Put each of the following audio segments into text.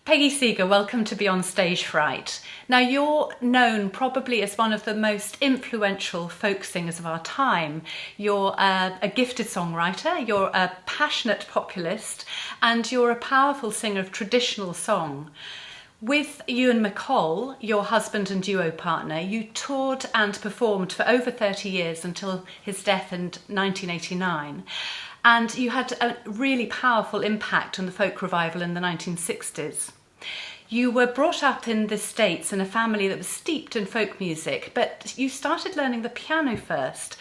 Peggy Seeger, welcome to Beyond Stage Fright. Now, you're known probably as one of the most influential folk singers of our time. You're a gifted songwriter, you're a passionate populist, and you're a powerful singer of traditional song. With Ewan MacColl, your husband and duo partner, you toured and performed for over 30 years until his death in 1989. And you had a really powerful impact on the folk revival in the 1960s. You were brought up in the States in a family that was steeped in folk music, but you started learning the piano first.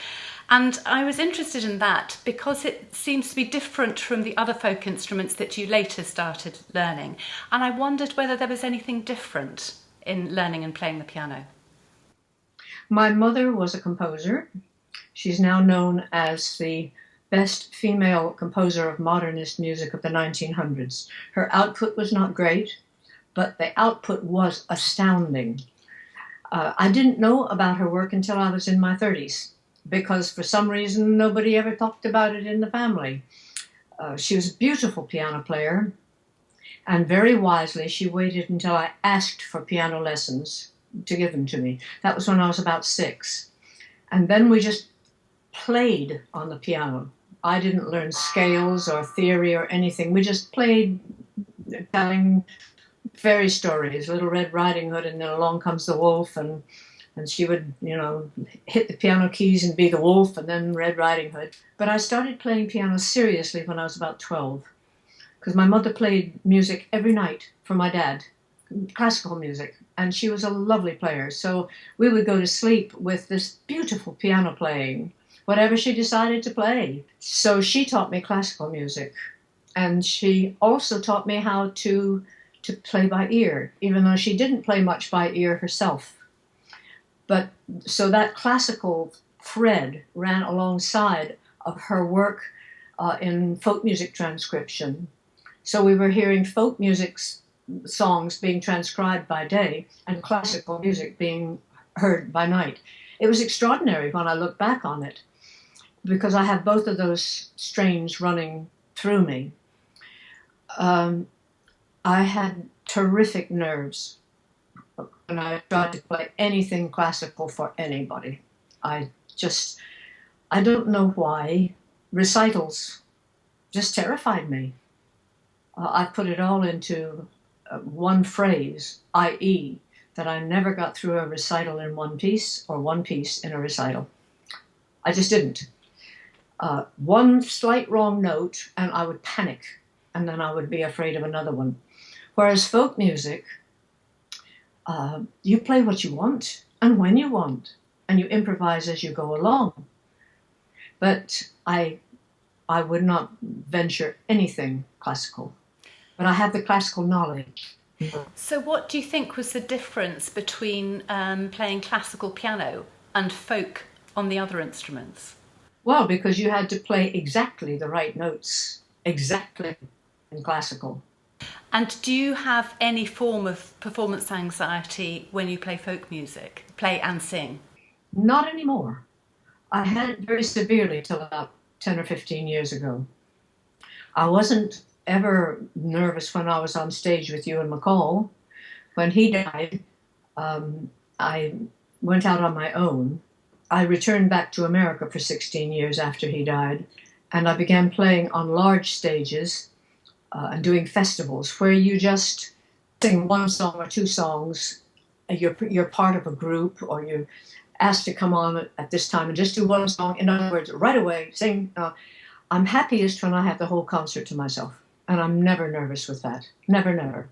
And I was interested in that because it seems to be different from the other folk instruments that you later started learning. And I wondered whether there was anything different in learning and playing the piano. My mother was a composer. She's now known as the best female composer of modernist music of the 1900s. Her output was not great, but the output was astounding. I didn't know about her work until I was in my 30s, because for some reason nobody ever talked about it in the family. She was a beautiful piano player, and very wisely she waited until I asked for piano lessons to give them to me. That was when I was about 6. And then we just played on the piano. I didn't learn scales or theory or anything. We just played, telling fairy stories, Little Red Riding Hood, and then along comes the wolf, and she would, hit the piano keys and be the wolf, and then Red Riding Hood. But I started playing piano seriously when I was about 12, because my mother played music every night for my dad, classical music, and she was a lovely player. So we would go to sleep with this beautiful piano playing, whatever she decided to play. So she taught me classical music, and she also taught me how to play by ear, even though she didn't play much by ear herself. But so that classical thread ran alongside of her work in folk music transcription. So we were hearing folk music songs being transcribed by day and classical music being heard by night. It was extraordinary when I look back on it, because I have both of those strains running through me. I had terrific nerves when I tried to play anything classical for anybody. I don't know why. Recitals just terrified me. I put it all into one phrase, i.e., that I never got through a recital in one piece or one piece in a recital. I just didn't. One slight wrong note and I would panic, and then I would be afraid of another one. Whereas folk music, you play what you want and when you want, and you improvise as you go along. But I would not venture anything classical, but I have the classical knowledge. So what do you think was the difference between playing classical piano and folk on the other instruments? Well, because you had to play exactly the right notes, exactly in classical. And do you have any form of performance anxiety when you play folk music, play and sing? Not anymore. I had it very severely till about 10 or 15 years ago. I wasn't ever nervous when I was on stage with Ewan MacColl. When he died, I went out on my own. I returned back to America for 16 years after he died, and I began playing on large stages and doing festivals where you just sing one song or two songs. You're part of a group, or you're asked to come on at this time and just do one song. In other words, right away, sing. I'm happiest when I have the whole concert to myself, and I'm never nervous with that. Never.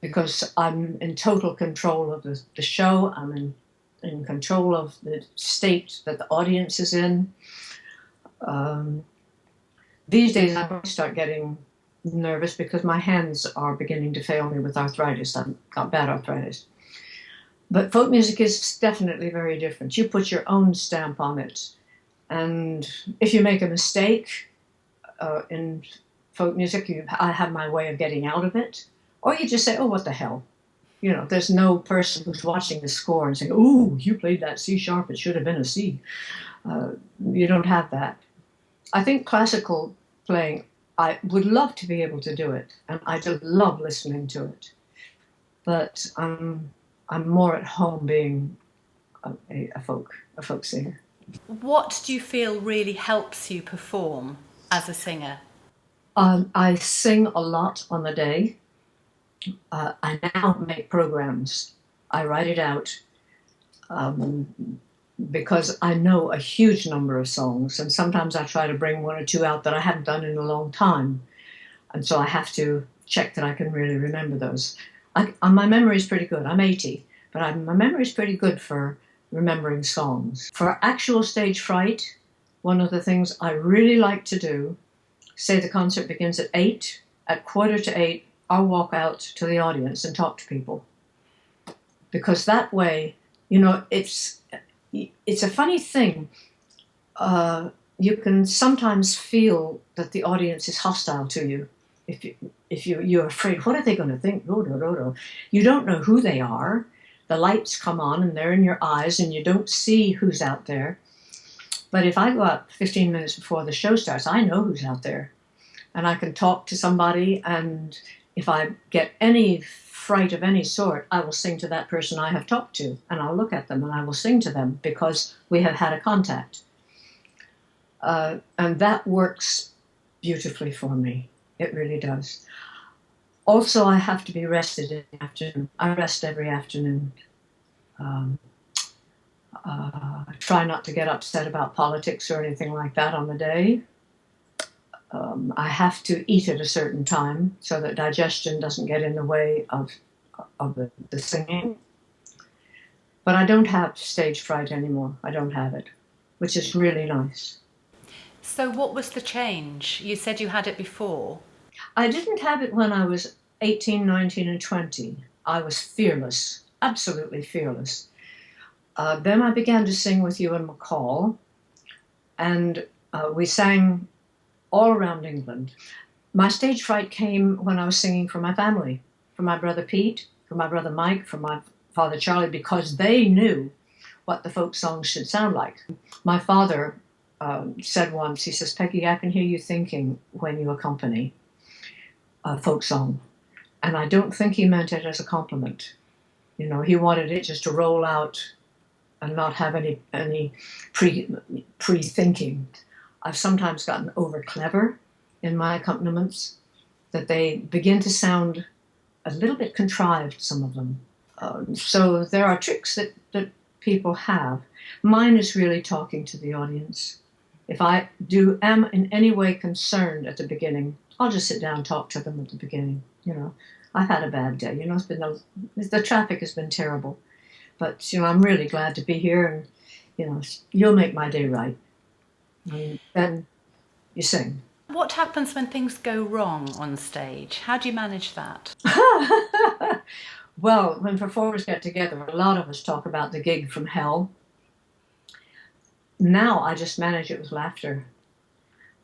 Because I'm in total control of the show. I'm in control of the state that the audience is in. These days I probably start getting nervous because my hands are beginning to fail me with arthritis. I've got bad arthritis. But folk music is definitely very different. You put your own stamp on it. And if you make a mistake in folk music, I have my way of getting out of it. Or you just say, oh, what the hell? There's no person who's watching the score and saying, oh, you played that C sharp, it should have been a C. You don't have that. I think classical playing I would love to be able to do it, and I just love listening to it. But I'm more at home being a folk singer. What do you feel really helps you perform as a singer? I sing a lot on the day. I now make programs. I write it out because I know a huge number of songs, and sometimes I try to bring one or two out that I haven't done in a long time. And so I have to check that I can really remember those. My memory is pretty good. I'm 80, but my memory is pretty good for remembering songs. For actual stage fright, one of the things I really like to do, say the concert begins at 8, at 7:45, I'll walk out to the audience and talk to people. Because that way, you know, it's a funny thing. You can sometimes feel that the audience is hostile to you. If you're afraid, what are they going to think? You don't know who they are. The lights come on and they're in your eyes and you don't see who's out there. But if I go out 15 minutes before the show starts, I know who's out there. And I can talk to somebody, and if I get any fright of any sort, I will sing to that person I have talked to, and I'll look at them and I will sing to them because we have had a contact. And that works beautifully for me. It really does. Also, I have to be rested in the afternoon. I rest every afternoon. Try not to get upset about politics or anything like that on the day. I have to eat at a certain time so that digestion doesn't get in the way of the singing. But I don't have stage fright anymore. I don't have it, which is really nice. So what was the change? You said you had it before. I didn't have it when I was 18, 19, and 20. I was fearless, absolutely fearless. Then I began to sing with Ewan MacColl, and we sang all around England. My stage fright came when I was singing for my family, for my brother Pete, for my brother Mike, for my father Charlie, because they knew what the folk songs should sound like. My father said once, he says, "Peggy, I can hear you thinking when you accompany a folk song." And I don't think he meant it as a compliment. You know, he wanted it just to roll out and not have any pre-thinking. I've sometimes gotten over clever in my accompaniments, that they begin to sound a little bit contrived, some of them. So there are tricks that people have. Mine is really talking to the audience. If I am in any way concerned at the beginning, I'll just sit down and talk to them at the beginning. You know, I've had a bad day. You know, the traffic has been terrible. But, you know, I'm really glad to be here, and, you know, you'll make my day right. And then you sing. What happens when things go wrong on stage? How do you manage that? Well, when performers get together, a lot of us talk about the gig from hell. Now I just manage it with laughter.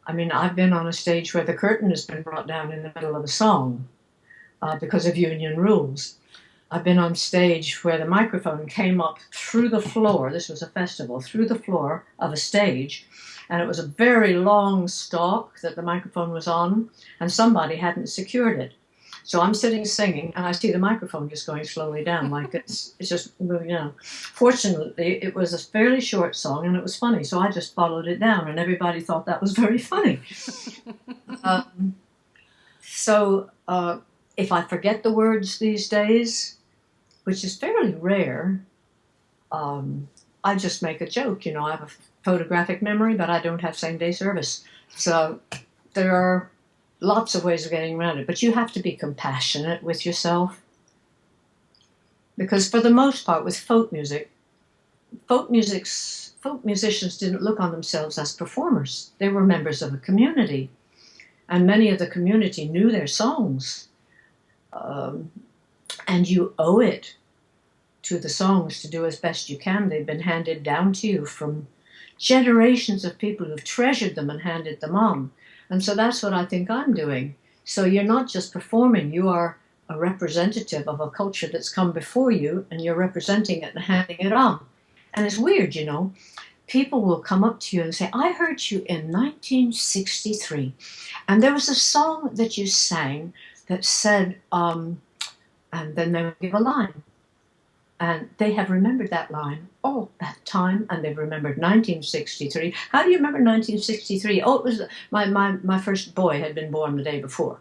I mean, I've been on a stage where the curtain has been brought down in the middle of a song because of union rules. I've been on stage where the microphone came up through the floor. This was a festival, through the floor of a stage. And it was a very long stalk that the microphone was on, and somebody hadn't secured it. So I'm sitting singing, and I see the microphone just going slowly down, like it's just moving down. Fortunately, it was a fairly short song, and it was funny, so I just followed it down, and everybody thought that was very funny. So if I forget the words these days, which is fairly rare, I just make a joke. You know, I have a photographic memory, but I don't have same-day service. So there are lots of ways of getting around it, but you have to be compassionate with yourself. Because for the most part, with folk musicians didn't look on themselves as performers. They were members of a community, and many of the community knew their songs. And you owe it to the songs to do as best you can. They've been handed down to you from generations of people who've treasured them and handed them on. And so that's what I think I'm doing. So you're not just performing, you are a representative of a culture that's come before you, and you're representing it and handing it on. And it's weird, you know. people will come up to you and say, I heard you in 1963, and there was a song that you sang that said, and then they would give a line. And they have remembered that line all that time, and they've remembered 1963. How do you remember 1963? Oh, it was my first boy had been born the day before.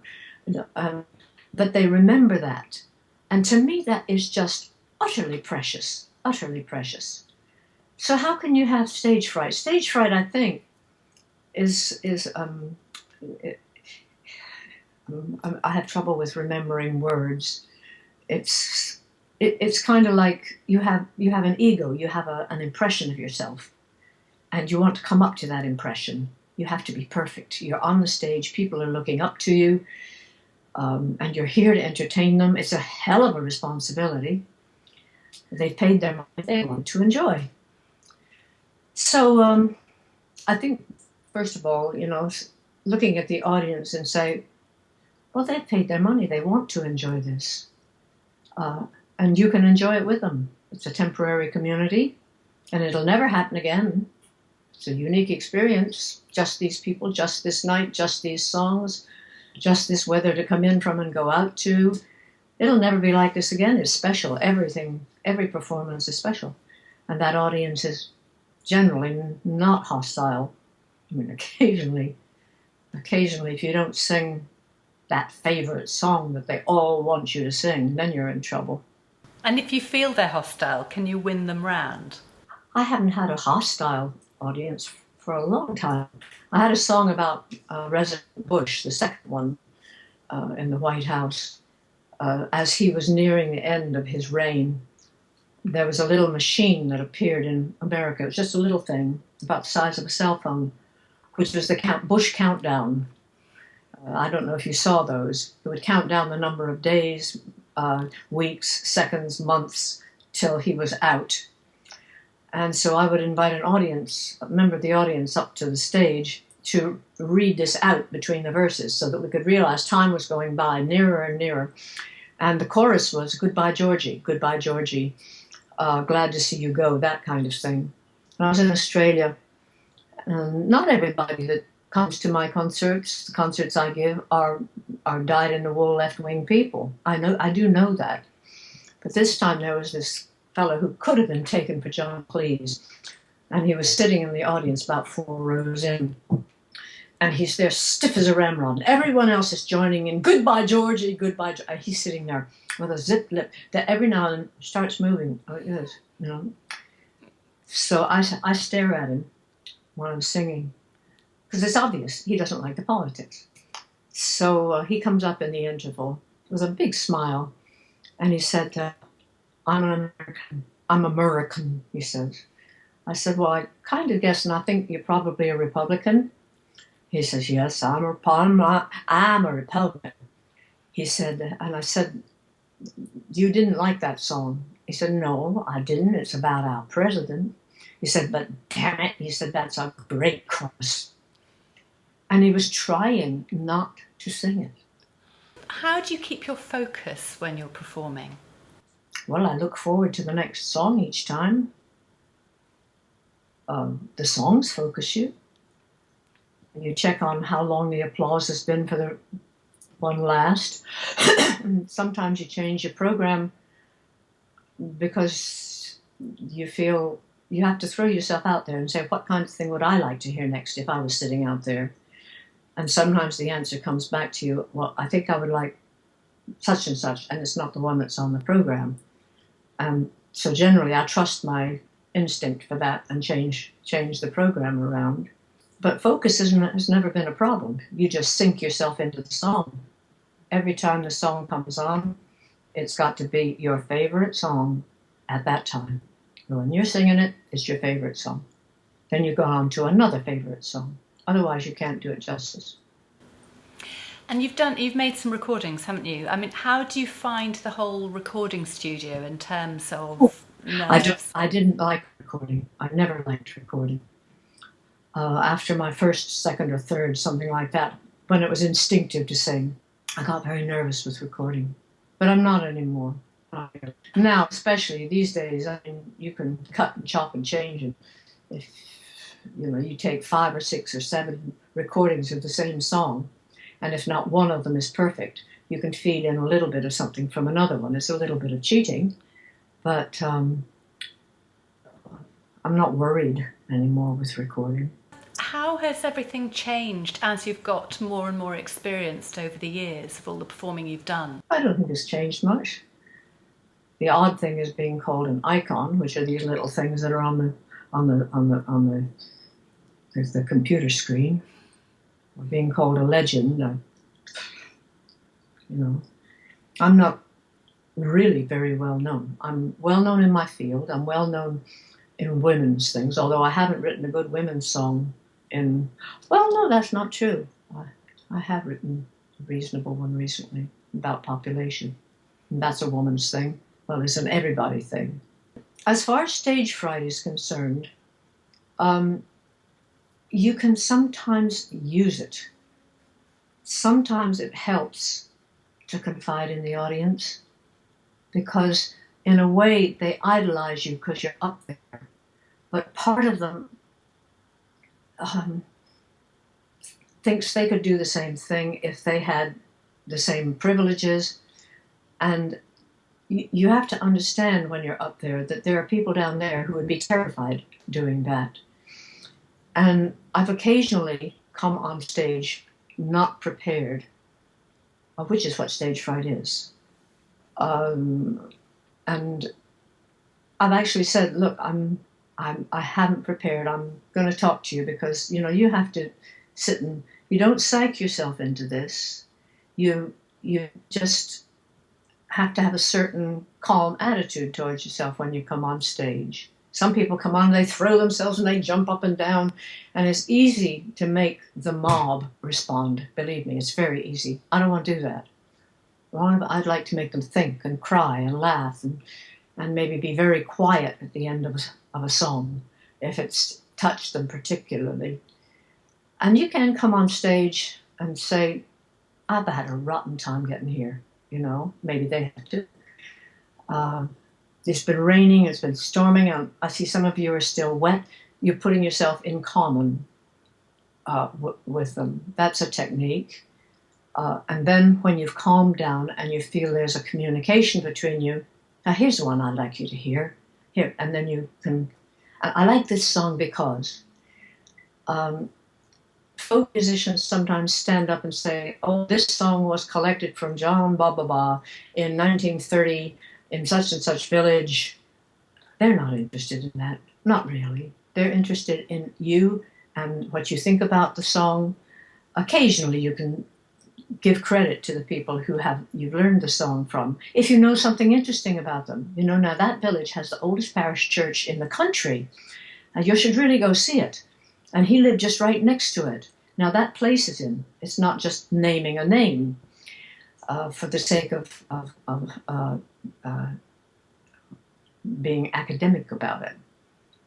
But they remember that. And to me, that is just utterly precious, utterly precious. So how can you have stage fright? Stage fright, I think, I have trouble with remembering words. It's kind of like you have an ego, you have an impression of yourself, and you want to come up to that impression. You have to be perfect. You're on the stage, people are looking up to you, and you're here to entertain them. It's a hell of a responsibility. They've paid their money, they want to enjoy. So I think, first of all, looking at the audience and say, well, they've paid their money, they want to enjoy this. And you can enjoy it with them. It's a temporary community, and it'll never happen again. It's a unique experience. Just these people, just this night, just these songs, just this weather to come in from and go out to. It'll never be like this again. It's special. Everything, every performance is special. And that audience is generally not hostile. I mean, occasionally, if you don't sing that favorite song that they all want you to sing, then you're in trouble. And if you feel they're hostile, can you win them round? I haven't had a hostile audience for a long time. I had a song about President Bush, the second one, in the White House. As he was nearing the end of his reign, there was a little machine that appeared in America. It was just a little thing about the size of a cell phone, which was the Bush countdown. I don't know if you saw those. It would count down the number of days, weeks, seconds, months, till he was out. And so I would invite a member of the audience up to the stage to read this out between the verses so that we could realize time was going by nearer and nearer. And the chorus was, goodbye, Georgie, glad to see you go, that kind of thing. When I was in Australia, not everybody that comes to my concerts, the concerts I give, are dyed-in-the-wool left-wing people. I do know that. But this time there was this fellow who could have been taken for John Cleese, and he was sitting in the audience about 4 rows in, and he's there stiff as a ramrod. Everyone else is joining in, goodbye, Georgie, goodbye. He's sitting there with a zip lip that every now and then starts moving. Like this, So I stare at him while I'm singing, because it's obvious he doesn't like the politics. So he comes up in the interval with a big smile, and he said, I'm an American. I'm American, he says. I said, well, I kind of guess, and I think you're probably a Republican. He says, yes, I'm a Republican. He said, and I said, you didn't like that song. He said, no, I didn't. It's about our president. He said, but damn it, he said, that's a great chorus. And he was trying not to sing it. How do you keep your focus when you're performing? Well, I look forward to the next song each time. The songs focus you. You check on how long the applause has been for the one last. Sometimes you change your program because you feel you have to throw yourself out there and say, what kind of thing would I like to hear next if I was sitting out there? And sometimes the answer comes back to you, well, I think I would like such and such, and it's not the one that's on the program. So generally I trust my instinct for that and change the program around. But focus has never been a problem. You just sink yourself into the song. Every time the song comes on, it's got to be your favorite song at that time. When you're singing it, it's your favorite song. Then you go on to another favorite song. Otherwise, you can't do it justice. And you've made some recordings, haven't you? I mean, how do you find the whole recording studio in terms of nerves? I didn't like recording. I never liked recording. After my first, second, or third, something like that, when it was instinctive to sing, I got very nervous with recording. But I'm not anymore. Now, especially these days, I mean, you can cut and chop and change, and if you take 5 or 6 or 7 recordings of the same song, and if not one of them is perfect, you can feed in a little bit of something from another one. It's a little bit of cheating, but I'm not worried anymore with recording. How has everything changed as you've got more and more experienced over the years of all the performing you've done? I don't think it's changed much. The odd thing is being called an icon, which are these little things that are on the computer screen, or being called a legend. I'm not really very well known. I'm well known in my field. I'm well known in women's things, although I haven't written a good women's song well, no, that's not true. I have written a reasonable one recently about population, and that's a woman's thing. Well, it's an everybody thing. As far as stage fright is concerned, you can sometimes use it. Sometimes it helps to confide in the audience, because in a way they idolize you because you're up there. But part of them thinks they could do the same thing if they had the same privileges. And you have to understand when you're up there that there are people down there who would be terrified doing that. And I've occasionally come on stage not prepared, which is what stage fright is. And I've actually said, look, I haven't prepared. I'm going to talk to you because, you have to sit and you don't psych yourself into this. You just have to have a certain calm attitude towards yourself when you come on stage. Some people come on, they throw themselves and they jump up and down, and it's easy to make the mob respond. Believe me, it's very easy. I don't want to do that. I'd like to make them think and cry and laugh and maybe be very quiet at the end of a song if it's touched them particularly. And you can come on stage and say, I've had a rotten time getting here. Maybe they have to. It's been raining, it's been storming. I see some of you are still wet. You're putting yourself in common with them. That's a technique. And then when you've calmed down and you feel there's a communication between you, now here's the one I'd like you to hear. Here, and then you can. I like this song because folk musicians sometimes stand up and say, oh, this song was collected from John Ba Ba Ba in 1930 in such and such village. They're not interested in that. Not really. They're interested in you and what you think about the song. Occasionally you can give credit to the people who you've learned the song from. If you know something interesting about them, now that village has the oldest parish church in the country, and you should really go see it. And he lived just right next to it. Now that place is in. It's not just naming a name for the sake of being academic about it.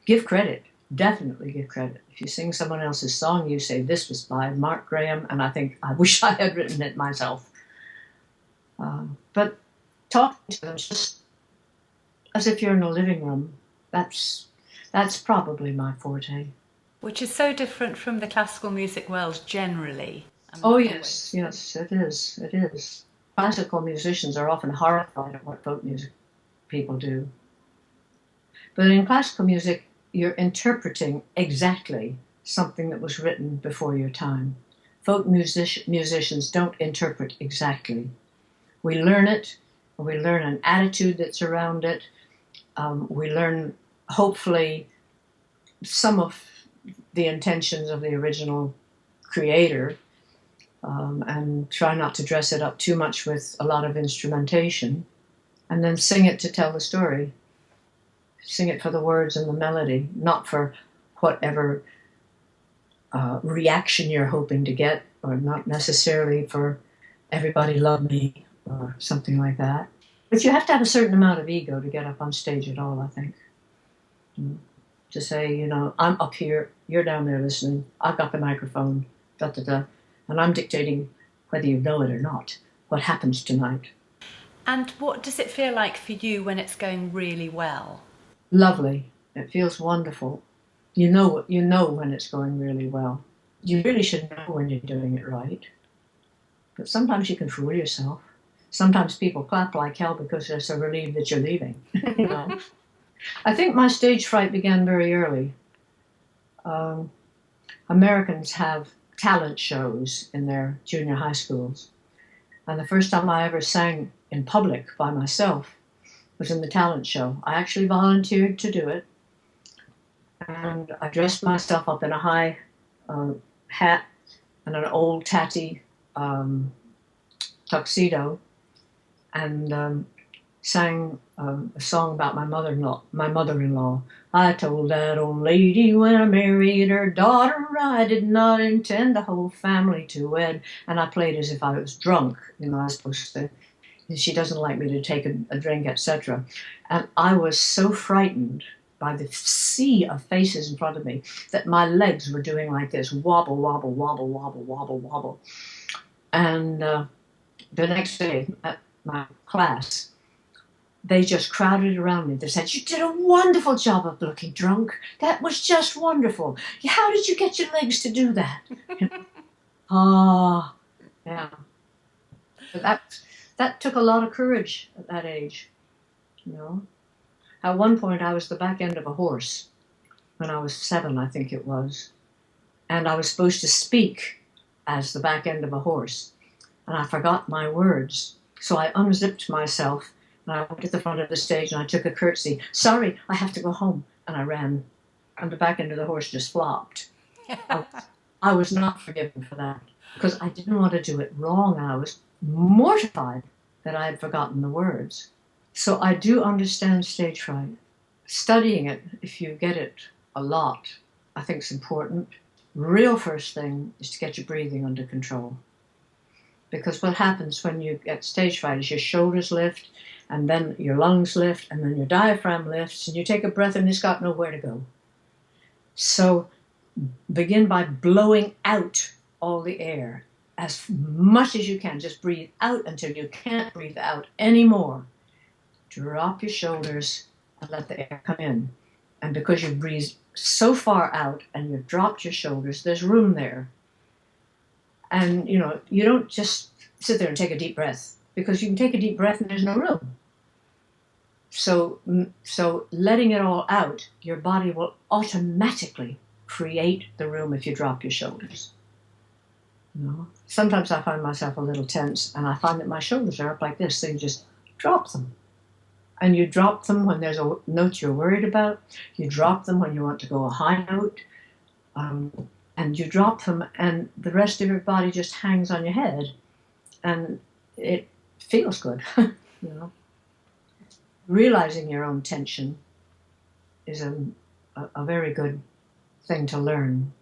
Give credit. Definitely give credit. If you sing someone else's song, you say, this was by Mark Graham, and I wish I had written it myself. But talking to them just as if you're in a living room, that's probably my forte. Which is so different from the classical music world generally. Oh, yes, it is. It is. Classical musicians are often horrified at what folk music people do. But in classical music, you're interpreting exactly something that was written before your time. Folk musicians don't interpret exactly. We learn it, we learn an attitude that's around it, we learn, hopefully, some of the intentions of the original creator, and try not to dress it up too much with a lot of instrumentation, and then sing it to tell the story. Sing it for the words and the melody, not for whatever reaction you're hoping to get, or not necessarily for everybody love me or something like that. But you have to have a certain amount of ego to get up on stage at all, I think. To say, I'm up here, you're down there listening, I've got the microphone, and I'm dictating, whether you know it or not, what happens tonight. And what does it feel like for you when it's going really well? Lovely. It feels wonderful. You know when it's going really well. You really should know when you're doing it right. But sometimes you can fool yourself. Sometimes people clap like hell because they're so relieved that you're leaving. You know? I think my stage fright began very early. Um, Americans have talent shows in their junior high schools. And the first time I ever sang in public by myself was in the talent show. I actually volunteered to do it. And I dressed myself up in a high hat and an old tatty tuxedo, and sang a song about my mother-in-law. I told that old lady when I married her daughter, I did not intend the whole family to wed. And I played as if I was drunk, you know, I was supposed to. She doesn't like me to take a drink, etc. And I was so frightened by the sea of faces in front of me that my legs were doing like this, wobble, wobble, wobble, wobble, wobble, wobble. And the next day at my class, they just crowded around me. They said, "You did a wonderful job of looking drunk. That was just wonderful. How did you get your legs to do that?" Ah, yeah. But that took a lot of courage at that age, you know. At one point, I was the back end of a horse when I was 7, I think it was. And I was supposed to speak as the back end of a horse. And I forgot my words. So I unzipped myself and I went to the front of the stage and I took a curtsy. "Sorry, I have to go home." And I ran. And the back end of the horse just flopped. I was not forgiven for that because I didn't want to do it wrong. And I was mortified that I had forgotten the words. So I do understand stage fright. Studying it, if you get it a lot, I think is important. Real first thing is to get your breathing under control. Because what happens when you get stage fright is your shoulders lift, and then your lungs lift, and then your diaphragm lifts, and you take a breath and it's got nowhere to go. So begin by blowing out all the air as much as you can. Just breathe out until you can't breathe out anymore. Drop your shoulders and let the air come in. And because you breathed so far out and you've dropped your shoulders, there's room there. And, you know, you don't just sit there and take a deep breath, because you can take a deep breath and there's no room. So letting it all out, your body will automatically create the room if you drop your shoulders. You know? Sometimes I find myself a little tense and I find that my shoulders are up like this, so you just drop them. And you drop them when there's a note you're worried about. You drop them when you want to go a high note. And you drop them and the rest of your body just hangs on your head. And it feels good, you know. Realizing your own tension is a very good thing to learn.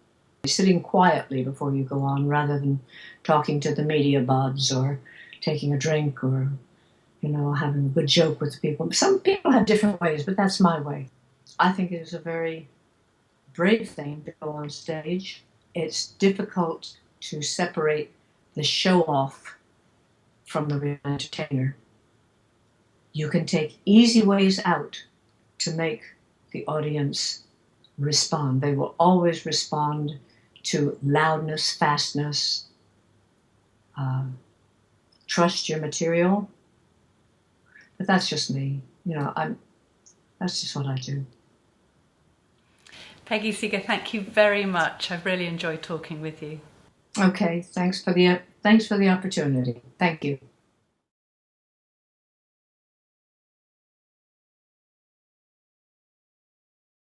Sitting quietly before you go on rather than talking to the media buds or taking a drink or, you know, having a good joke with people. Some people have different ways, but that's my way. I think it is a very brave thing to go on stage. It's difficult to separate the show-off from the real entertainer. You can take easy ways out to make the audience respond. They will always respond to loudness, fastness, trust your material. But that's just me. You know, that's just what I do. Peggy Seeger, thank you very much. I've really enjoyed talking with you. Okay, thanks for the opportunity. Thank you.